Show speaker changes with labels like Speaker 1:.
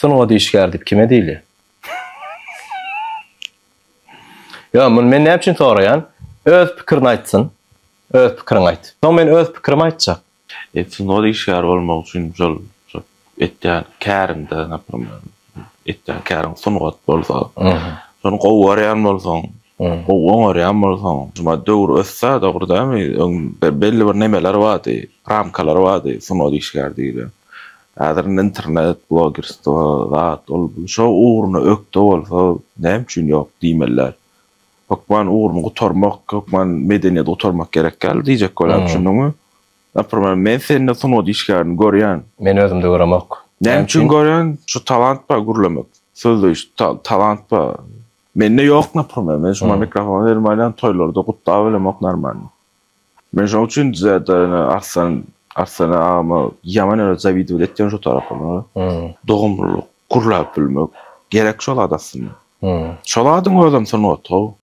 Speaker 1: sunuga diýişgär diýip kime diýli? Ya, men näme üçin soraýan? Öz pikirini aýtsyn. Öz pikirini aýt. Soň men öz pikirimi aýtjak.
Speaker 2: Sunuga diýişgär bolmak üçin şol etýän kärimde napyrym. Etýän kärim sunuga bolsa. Şonu gowwarýan bolsaň. Gowwarýan bolsaň. Şuma döwür össä dogrudymy? Belli bir nemeler bardy, ramkalar bardy, sunuga diýişgär diýilýär. Häzir internet blogersda zat ol şo uğruna ökde bolsa näme üçin ýok diýmeler. Hokman uğrunu gutarmak, hokman medeniyet gutarmak gerek gel diýjek bolam şunuňy. Napyrym men seni sunuga diýişgärini görýän.
Speaker 1: Men özümde göremek.
Speaker 2: Näme üçin görýän? Şu talant ba gurlamak. Sözleş talant ba. Mende ýok napyrym. Men şuma mikrofon bermälän toýlarda gutda bilemek normal. Men şo üçin Arsana ama yaman öyle zavidu etken şu tarafını. Doğumluluk, kurlap bilmek gerek şol adasını. Şol adın o adam sana oto.